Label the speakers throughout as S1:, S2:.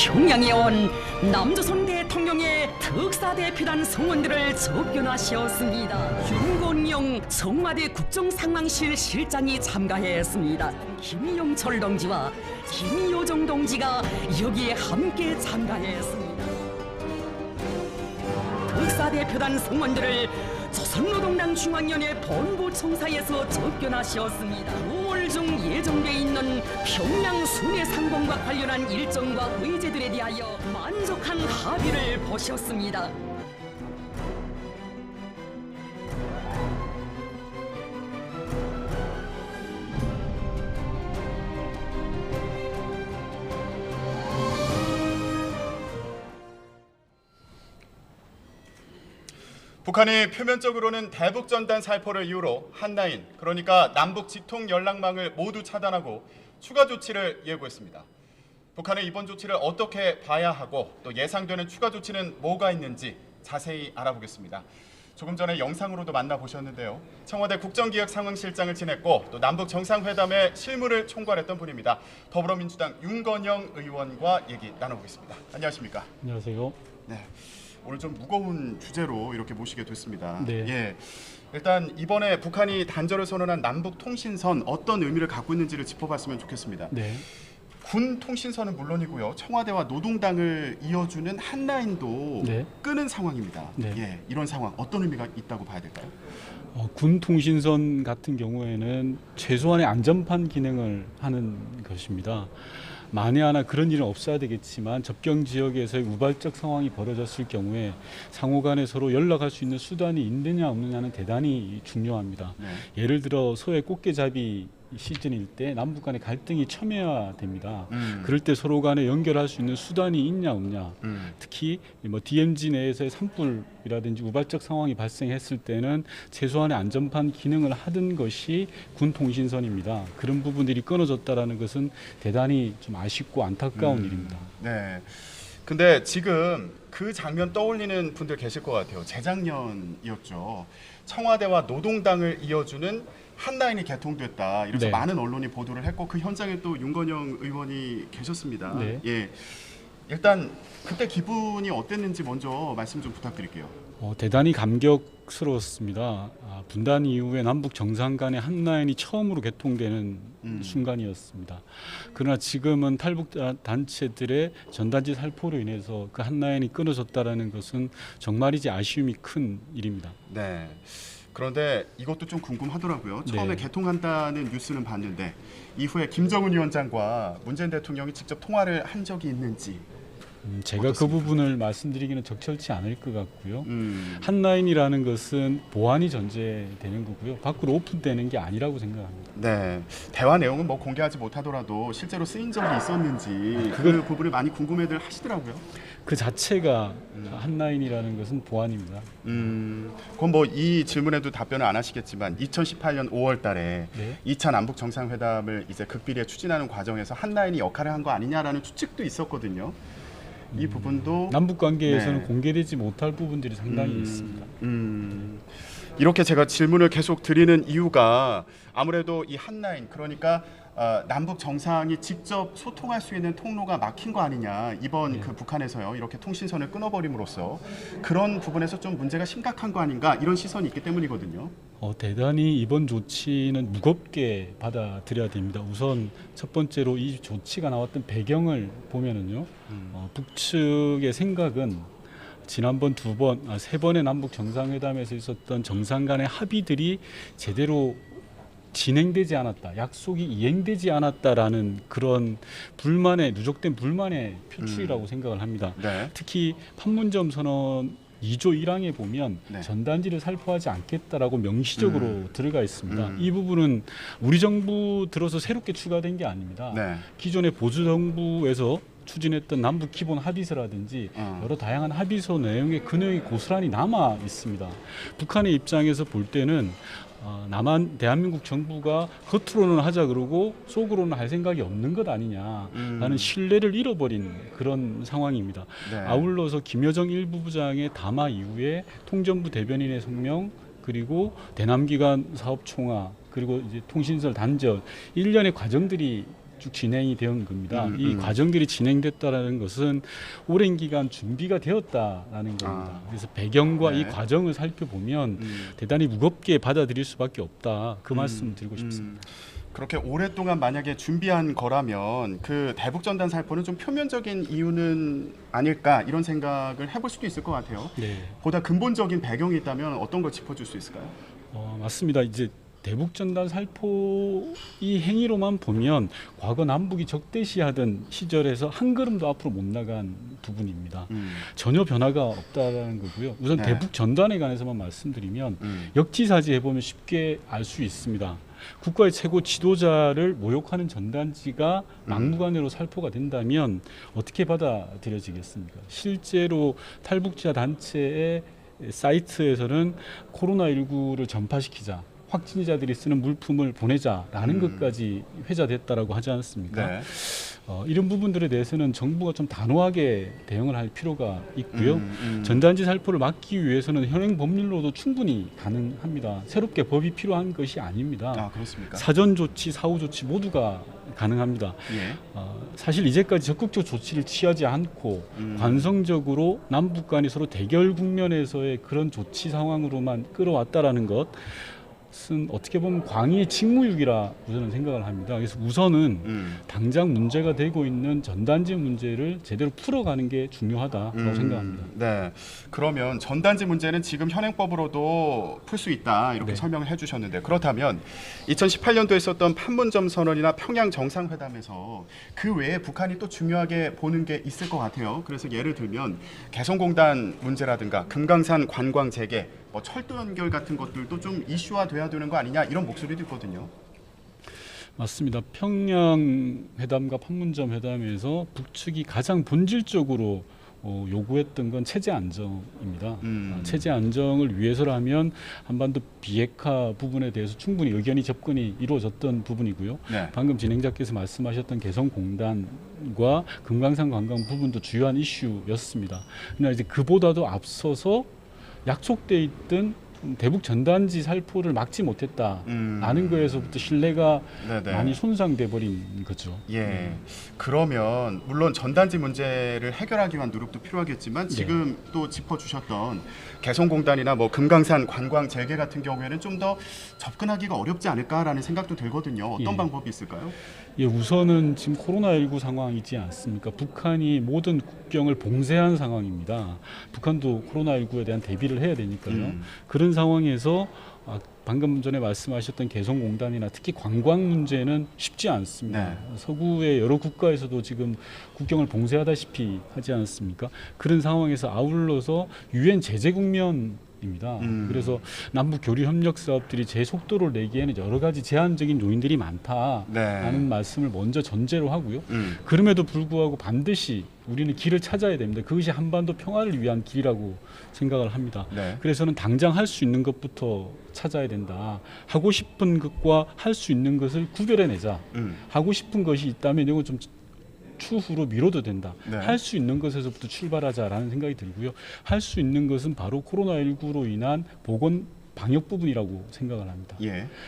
S1: 평양에 온 남조선 대통령의 특사대표단 성원들을 접견하셨습니다. 윤건영 청와대 국정상황실 실장이 참가했습니다. 김영철 동지와 김효정 동지가 여기에 함께 참가했습니다. 특사대표단 성원들을 조선노동당 중앙위원회 본부청사에서 접견하셨습니다. 5월 중 예정돼 있는 평양 순회 상봉과 관련한 일정과 의제들에 대하여 만족한 합의를 보셨습니다.
S2: 북한이 표면적으로는 대북전단 살포를 이유로 한라인, 그러니까 남북 직통 연락망을 모두 차단하고 추가 조치를 예고했습니다. 북한의 이번 조치를 어떻게 봐야 하고 또 예상되는 추가 조치는 뭐가 있는지 자세히 알아보겠습니다. 조금 전에 영상으로도 만나보셨는데요. 청와대 국정기획상황실장을 지냈고 또 남북 정상회담의 실무를 총괄했던 분입니다. 더불어민주당 윤건영 의원과 얘기 나눠보겠습니다. 안녕하십니까?
S3: 안녕하세요.
S2: 네. 오늘 좀 무거운 주제로 이렇게 모시게 됐습니다.
S3: 네.
S2: 예. 일단 이번에 북한이 단절을 선언한 남북 통신선 어떤 의미를 갖고 있는지를 짚어봤으면 좋겠습니다.
S3: 네.
S2: 군 통신선은 물론이고요. 청와대와 노동당을 이어주는 한라인도
S3: 네.
S2: 끄는 상황입니다.
S3: 네.
S2: 예. 이런 상황 어떤 의미가 있다고 봐야 될까요?
S3: 군 통신선 같은 경우에는 최소한의 안전판 기능을 하는 것입니다. 만에 하나 그런 일은 없어야 되겠지만 접경 지역에서의 우발적 상황이 벌어졌을 경우에 상호 간에 서로 연락할 수 있는 수단이 있느냐 없느냐는 대단히 중요합니다.
S2: 네.
S3: 예를 들어 소의 꽃게잡이 시즌일 때 남북 간의 갈등이 첨예화됩니다. 그럴 때 서로 간에 연결할 수 있는 수단이 있냐 없냐. 특히 뭐 DMZ 내에서의 산불이라든지 우발적 상황이 발생했을 때는 최소한의 안전판 기능을 하던 것이 군 통신선입니다. 그런 부분들이 끊어졌다라는 것은 대단히 좀 아쉽고 안타까운 일입니다.
S2: 네. 근데 지금 그 장면 떠올리는 분들 계실 것 같아요. 재작년이었죠. 청와대와 노동당을 이어주는 한라인이 개통됐다. 이래서
S3: 네.
S2: 많은 언론이 보도를 했고 그 현장에 또 윤건영 의원이 계셨습니다.
S3: 네.
S2: 예. 일단 그때 기분이 어땠는지 먼저 말씀 좀 부탁드릴게요.
S3: 대단히 감격스러웠습니다. 분단 이후에 남북 정상 간의 한라인이 처음으로 개통되는 순간이었습니다. 그러나 지금은 탈북 단체들의 전단지 살포로 인해서 그 한라인이 끊어졌다는 것은 정말이지 아쉬움이 큰 일입니다.
S2: 네. 그런데 이것도 좀 궁금하더라고요. 처음에
S3: 네.
S2: 개통한다는 뉴스는 봤는데 이후에 김정은 위원장과 문재인 대통령이 직접 통화를 한 적이 있는지.
S3: 제가
S2: 어떻습니까?
S3: 그 부분을 말씀드리기는 적절치 않을 것 같고요. 한라인이라는 것은 보안이 전제되는 거고요. 밖으로 오픈되는 게 아니라고 생각합니다.
S2: 네, 대화 내용은 뭐 공개하지 못하더라도 실제로 쓰인 적이 있었는지 그 부분을 많이 궁금해들 하시더라고요.
S3: 그 자체가 한라인이라는 것은 보안입니다.
S2: 그럼 뭐 이 질문에도 답변을 안 하시겠지만 2018년 5월달에
S3: 네.
S2: 2차 남북 정상회담을 이제 극비리에 추진하는 과정에서 한라인이 역할을 한 거 아니냐라는 추측도 있었거든요. 이 부분도
S3: 남북 관계에서는
S2: 네.
S3: 공개되지 못할 부분들이 상당히 있습니다.
S2: 이렇게 제가 질문을 계속 드리는 이유가 아무래도 이 한라인, 그러니까 남북 정상이 직접 소통할 수 있는 통로가 막힌 거 아니냐, 이번
S3: 네.
S2: 그 북한에서요 이렇게 통신선을 끊어버림으로써 그런 부분에서 좀 문제가 심각한 거 아닌가, 이런 시선이 있기 때문이거든요.
S3: 대단히 이번 조치는 무겁게 받아들여야 됩니다. 우선 첫 번째로 이 조치가 나왔던 배경을 보면은요, 북측의 생각은 지난번 세 번의 남북 정상회담에서 있었던 정상 간의 합의들이 제대로 진행되지 않았다, 약속이 이행되지 않았다라는 그런 누적된 불만의 표출이라고 생각을 합니다.
S2: 네.
S3: 특히 판문점 선언 2조 1항에 보면
S2: 네.
S3: 전단지를 살포하지 않겠다라고 명시적으로 들어가 있습니다. 이 부분은 우리 정부 들어서 새롭게 추가된 게 아닙니다.
S2: 네.
S3: 기존의 보수 정부에서 추진했던 남북 기본 합의서라든지 여러 다양한 합의서 내용의 근형이 고스란히 남아 있습니다. 북한의 입장에서 볼 때는 대한민국 정부가 겉으로는 하자 그러고 속으로는 할 생각이 없는 것 아니냐라는 신뢰를 잃어버린 그런 상황입니다.
S2: 네.
S3: 아울러서 김여정 1부 부장의 담화 이후에 통전부 대변인의 성명, 그리고 대남기관 사업 총화, 그리고 이제 통신설 단절 일련의 과정들이 쭉 진행이 되는 겁니다. 이 과정들이 진행됐다라는 것은 오랜 기간 준비가 되었다라는 겁니다. 그래서 배경과
S2: 네.
S3: 이 과정을 살펴보면 대단히 무겁게 받아들일 수밖에 없다. 그 말씀 드리고 싶습니다.
S2: 그렇게 오랫동안 만약에 준비한 거라면 그 대북전단 살포는 좀 표면적인 이유는 아닐까 이런 생각을 해볼 수도 있을 것 같아요.
S3: 네.
S2: 보다 근본적인 배경이 있다면 어떤 걸 짚어줄 수 있을까요?
S3: 맞습니다. 이제 대북전단 살포 이 행위로만 보면 과거 남북이 적대시하던 시절에서 한 걸음도 앞으로 못 나간 부분입니다. 전혀 변화가 없다라는 거고요. 우선
S2: 네.
S3: 대북전단에 관해서만 말씀드리면 역지사지 해보면 쉽게 알 수 있습니다. 국가의 최고 지도자를 모욕하는 전단지가 막무가내로 살포가 된다면 어떻게 받아들여지겠습니까? 실제로 탈북자 단체의 사이트에서는 코로나19를 전파시키자, 확진자들이 쓰는 물품을 보내자라는 것까지 회자됐다라고 하지 않습니까?
S2: 네.
S3: 이런 부분들에 대해서는 정부가 좀 단호하게 대응을 할 필요가 있고요. 전단지 살포를 막기 위해서는 현행 법률로도 충분히 가능합니다. 새롭게 법이 필요한 것이 아닙니다.
S2: 아, 그렇습니까?
S3: 사전 조치, 사후 조치 모두가 가능합니다.
S2: 예.
S3: 사실 이제까지 적극적 조치를 취하지 않고 관성적으로 남북 간이 서로 대결 국면에서의 그런 조치 상황으로만 끌어왔다라는 것은 어떻게 보면 광의의 직무유기라 저는 생각을 합니다. 그래서 우선은 당장 문제가 되고 있는 전단지 문제를 제대로 풀어가는 게 중요하다고 생각합니다.
S2: 네. 그러면 전단지 문제는 지금 현행법으로도 풀 수 있다 이렇게
S3: 네.
S2: 설명을 해주셨는데 그렇다면 2018년도에 있었던 판문점 선언이나 평양 정상회담에서 그 외에 북한이 또 중요하게 보는 게 있을 것 같아요. 그래서 예를 들면 개성공단 문제라든가 금강산 관광 재개, 뭐 철도 연결 같은 것들도 좀 이슈화돼야 되는 거 아니냐 이런 목소리도 있거든요.
S3: 맞습니다. 평양 회담과 판문점 회담에서 북측이 가장 본질적으로 요구했던 건 체제 안정입니다. 체제 안정을 위해서라면 한반도 비핵화 부분에 대해서 충분히 의견이 접근이 이루어졌던 부분이고요.
S2: 네.
S3: 방금 진행자께서 말씀하셨던 개성공단과 금강산 관광 부분도 주요한 이슈였습니다. 그러나 이제 그보다도 앞서서 약속돼 있던 대북 전단지 살포를 막지 못했다라는 거에서부터 신뢰가
S2: 네네.
S3: 많이 손상돼 버린 거죠.
S2: 예. 그러면 물론 전단지 문제를 해결하기 위한 노력도 필요하겠지만 지금 또 짚어주셨던 개성공단이나 뭐 금강산 관광 재개 같은 경우에는 좀 더 접근하기가 어렵지 않을까라는 생각도 들거든요. 어떤
S3: 예.
S2: 방법이 있을까요?
S3: 예, 우선은 지금 코로나19 상황이지 않습니까? 북한이 모든 국경을 봉쇄한 상황입니다. 북한도 코로나19에 대한 대비를 해야 되니까요. 그런 상황에서 방금 전에 말씀하셨던 개성공단이나 특히 관광 문제는 쉽지 않습니다. 서구의 여러 국가에서도 지금 국경을 봉쇄하다시피 하지 않습니까? 그런 상황에서 아울러서 유엔 제재 국면입니다. 그래서 남북 교류 협력 사업들이 제 속도를 내기에는 여러 가지 제한적인 요인들이 많다라는 말씀을 먼저 전제로 하고요. 그럼에도 불구하고 반드시 우리는 길을 찾아야 됩니다. 그것이 한반도 평화를 위한 길이라고 생각을 합니다. 그래서는 당장 할 수 있는 것부터 찾아야 된다. 하고 싶은 것과 할 수 있는 것을 구별해내자. 하고 싶은 것이 있다면 이건 좀 추후로 미뤄도 된다. 할 수 있는 것에서부터 출발하자라는 생각이 들고요. 할 수 있는 것은 바로 코로나19로 인한 보건 방역 부분이라고 생각을 합니다.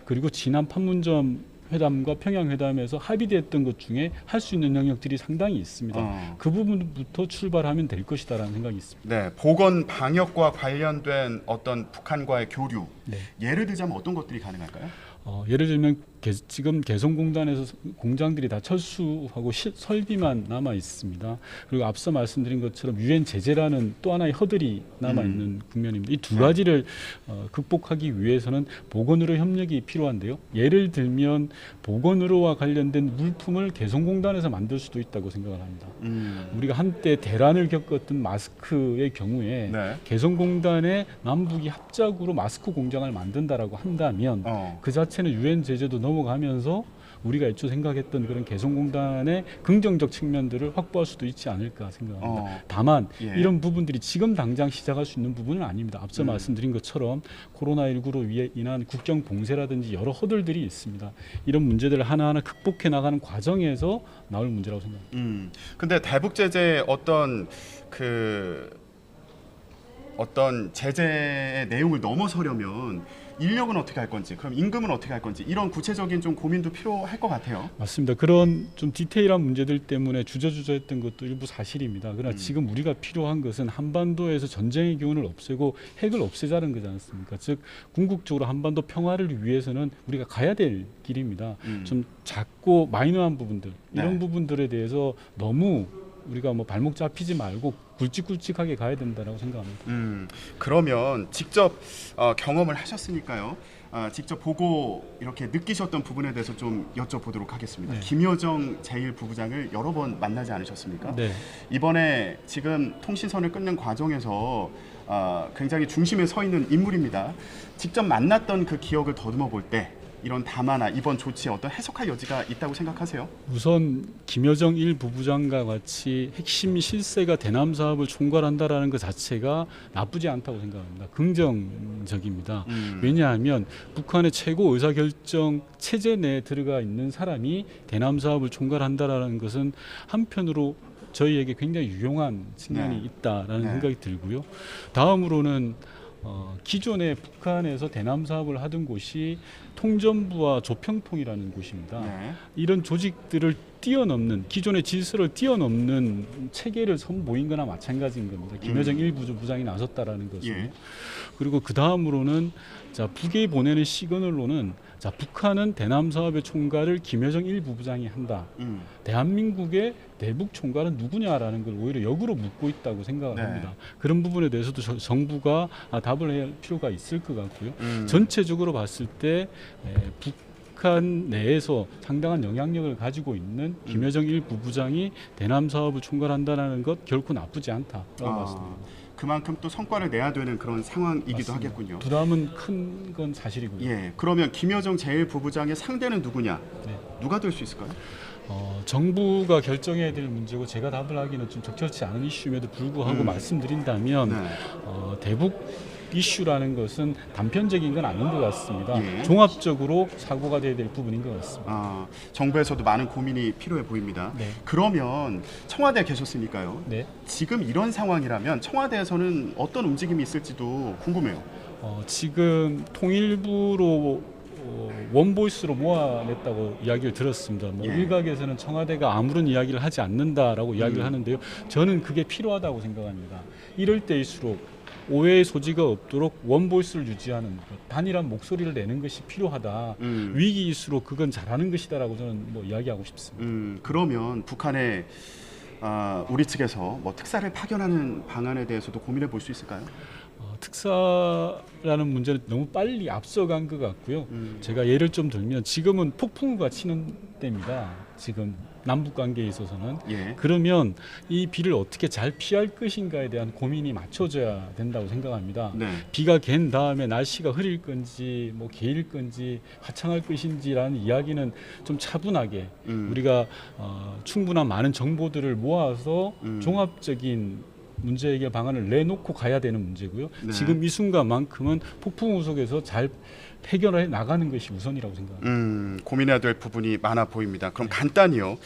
S3: 그리고 지난 판문점 회담과 평양 회담에서 합의됐던 것 중에 할 수 있는 영역들이 상당히 있습니다. 그 부분부터 출발하면 될 것이다라는 생각이 있습니다.
S2: 네, 보건 방역과 관련된 어떤 북한과의 교류 예를 들자면 어떤 것들이 가능할까요?
S3: 예를 들면 지금 개성공단에서 공장들이 다 철수하고 설비만 남아 있습니다. 그리고 앞서 말씀드린 것처럼 유엔 제재라는 또 하나의 허들이 남아 있는 국면입니다. 이 두 가지를 극복하기 위해서는 보건의료 협력이 필요한데요. 예를 들면 보건의료와 관련된 물품을 개성공단에서 만들 수도 있다고 생각을 합니다. 우리가 한때 대란을 겪었던 마스크의 경우에 개성공단에 남북이 합작으로 마스크 공장을 만든다라고 한다면 그 자체는 유엔 제재도 넘어가면서 우리가 애초 생각했던 그런 개성공단의 긍정적 측면들을 확보할 수도 있지 않을까 생각합니다. 다만 이런 부분들이 지금 당장 시작할 수 있는 부분은 아닙니다. 앞서 말씀드린 것처럼 코로나19로 인한 국경 봉쇄라든지 여러 허들들이 있습니다. 이런 문제들을 하나하나 극복해 나가는 과정에서 나올 문제라고 생각합니다.
S2: 근데 대북 제재 어떤 그 어떤 제재의 내용을 넘어서려면 인력은 어떻게 할 건지, 그럼 임금은 어떻게 할 건지 이런 구체적인 좀 고민도 필요할 것 같아요.
S3: 맞습니다. 그런 좀 디테일한 문제들 때문에 주저주저했던 것도 일부 사실입니다. 그러나 지금 우리가 필요한 것은 한반도에서 전쟁의 기운을 없애고 핵을 없애자는 거지 않습니까? 즉 궁극적으로 한반도 평화를 위해서는 우리가 가야 될 길입니다. 좀 작고 마이너한 부분들 이런
S2: 네.
S3: 부분들에 대해서 너무 우리가 뭐 발목 잡히지 말고 굵직굵직하게 가야 된다라고 생각합니다.
S2: 그러면 직접 경험을 하셨으니까요. 직접 보고 이렇게 느끼셨던 부분에 대해서 좀 여쭤보도록 하겠습니다.
S3: 네.
S2: 김여정 제1부부장을 여러 번 만나지 않으셨습니까?
S3: 네.
S2: 이번에 지금 통신선을 끊는 과정에서 굉장히 중심에 서 있는 인물입니다. 직접 만났던 그 기억을 더듬어 볼 때 이런 담화나 이번 조치에 어떤 해석할 여지가 있다고 생각하세요?
S3: 우선 김여정 1부부장과 같이 핵심 실세가 대남 사업을 총괄한다라는 것 자체가 나쁘지 않다고 생각합니다. 긍정적입니다. 왜냐하면 북한의 최고 의사결정 체제 내에 들어가 있는 사람이 대남 사업을 총괄한다라는 것은 한편으로 저희에게 굉장히 유용한 측면이
S2: 네.
S3: 있다라는
S2: 네.
S3: 생각이 들고요. 다음으로는 기존에 북한에서 대남 사업을 하던 곳이 통전부와 조평통이라는 곳입니다.
S2: 네.
S3: 이런 조직들을 뛰어넘는 기존의 질서를 뛰어넘는 체계를 선보인 거나 마찬가지인 겁니다. 김여정 1부부장이 나섰다라는 것은.
S2: 예.
S3: 그리고 그 다음으로는 자 북에 보내는 시그널로는 자 북한은 대남 사업의 총괄을 김여정 1부부장이 한다. 대한민국의 대북 총괄은 누구냐라는 걸 오히려 역으로 묻고 있다고 생각을
S2: 네.
S3: 합니다. 그런 부분에 대해서도 정부가 답을 해야 할 필요가 있을 것 같고요.
S2: 음.
S3: 전체적으로 봤을 때 북한 내에서 상당한 영향력을 가지고 있는 김여정 1부부장이 대남 사업을 총괄한다는 것 결코 나쁘지 않다라고 말씀드립니다.
S2: 그만큼 또 성과를 내야 되는 그런 상황이기도
S3: 맞습니다.
S2: 하겠군요.
S3: 부담은 큰 건 사실이고요.
S2: 예, 그러면 김여정 제1부부장의 상대는 누구냐?
S3: 네.
S2: 누가 될 수 있을까요?
S3: 정부가 결정해야 될 문제고 제가 답을 하기는 좀 적절치 않은 이슈임에도 불구하고 말씀드린다면
S2: 네.
S3: 대북 이슈라는 것은 단편적인 건 아닌 것 같습니다.
S2: 예.
S3: 종합적으로 사고가 돼야 될 부분인 것 같습니다.
S2: 정부에서도 많은 고민이 필요해 보입니다.
S3: 네.
S2: 그러면 청와대에 계셨으니까요.
S3: 네.
S2: 지금 이런 상황이라면 청와대에서는 어떤 움직임이 있을지도 궁금해요.
S3: 지금 통일부로 원보이스로 모아냈다고 이야기를 들었습니다. 뭐
S2: 예.
S3: 일각에서는 청와대가 아무런 이야기를 하지 않는다라고 이야기를 하는데요. 저는 그게 필요하다고 생각합니다. 이럴 때일수록 오해의 소지가 없도록 원보이스를 유지하는 것, 단일한 목소리를 내는 것이 필요하다. 위기일수록 그건 잘하는 것이다라고 저는 뭐 이야기하고 싶습니다.
S2: 그러면 북한의 우리 측에서 뭐 특사를 파견하는 방안에 대해서도 고민해 볼 수 있을까요?
S3: 특사라는 문제는 너무 빨리 앞서간 것 같고요. 제가 예를 좀 들면 지금은 폭풍우가 치는 때입니다. 지금 남북 관계에 있어서는
S2: 예.
S3: 그러면 이 비를 어떻게 잘 피할 것인가에 대한 고민이 맞춰져야 된다고 생각합니다.
S2: 네.
S3: 비가 갠 다음에 날씨가 흐릴 건지 뭐 개일 건지 화창할 것인지라는 이야기는 좀 차분하게 우리가 충분한 많은 정보들을 모아서 종합적인 문제 해결 방안을 내놓고 가야 되는 문제고요.
S2: 네.
S3: 지금 이 순간만큼은 폭풍우 속에서 잘 해결해 나가는 것이 우선이라고 생각합니다.
S2: 고민해야 될 부분이 많아 보입니다. 그럼 간단히요.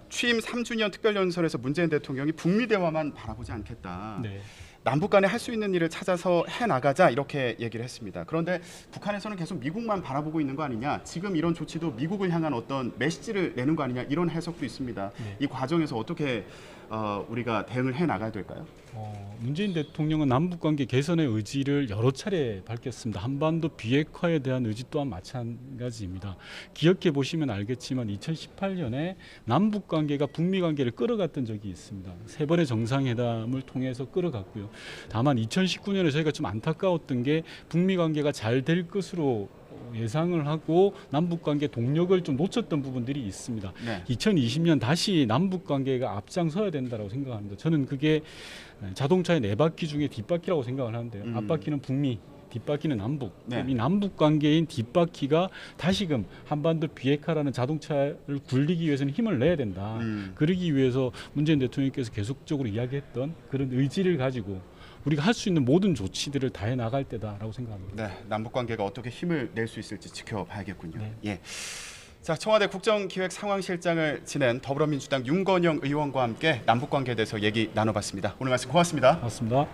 S2: 취임 3주년 특별연설에서 문재인 대통령이 북미 대화만 바라보지 않겠다.
S3: 네.
S2: 남북 간에 할 수 있는 일을 찾아서 해나가자 이렇게 얘기를 했습니다. 그런데 북한에서는 계속 미국만 바라보고 있는 거 아니냐. 지금 이런 조치도 미국을 향한 어떤 메시지를 내는 거 아니냐. 이런 해석도 있습니다.
S3: 네.
S2: 이 과정에서 어떻게 우리가 대응을 해나가야 될까요?
S3: 문재인 대통령은 남북관계 개선의 의지를 여러 차례 밝혔습니다. 한반도 비핵화에 대한 의지 또한 마찬가지입니다. 기억해 보시면 알겠지만 2018년에 남북관계가 북미관계를 끌어갔던 적이 있습니다. 3번의 정상회담을 통해서 끌어갔고요. 다만 2019년에 저희가 좀 안타까웠던 게 북미관계가 잘 될 것으로 예상을 하고 남북관계 동력을 좀 놓쳤던 부분들이 있습니다.
S2: 네.
S3: 2020년 다시 남북관계가 앞장서야 된다고 생각합니다. 저는 그게 자동차의 4바퀴 중에 뒷바퀴라고 생각을 하는데요. 앞바퀴는 북미, 뒷바퀴는 남북.
S2: 네.
S3: 이 남북관계인 뒷바퀴가 다시금 한반도 비핵화라는 자동차를 굴리기 위해서는 힘을 내야 된다. 그러기 위해서 문재인 대통령께서 계속적으로 이야기했던 그런 의지를 가지고 우리가 할 수 있는 모든 조치들을 다해 나갈 때다라고 생각합니다.
S2: 네, 남북 관계가 어떻게 힘을 낼 수 있을지 지켜봐야겠군요.
S3: 네.
S2: 예. 자, 청와대 국정기획상황실장을 지낸 더불어민주당 윤건영 의원과 함께 남북 관계에 대해서 얘기 나눠봤습니다. 오늘 말씀 고맙습니다.
S3: 맞습니다.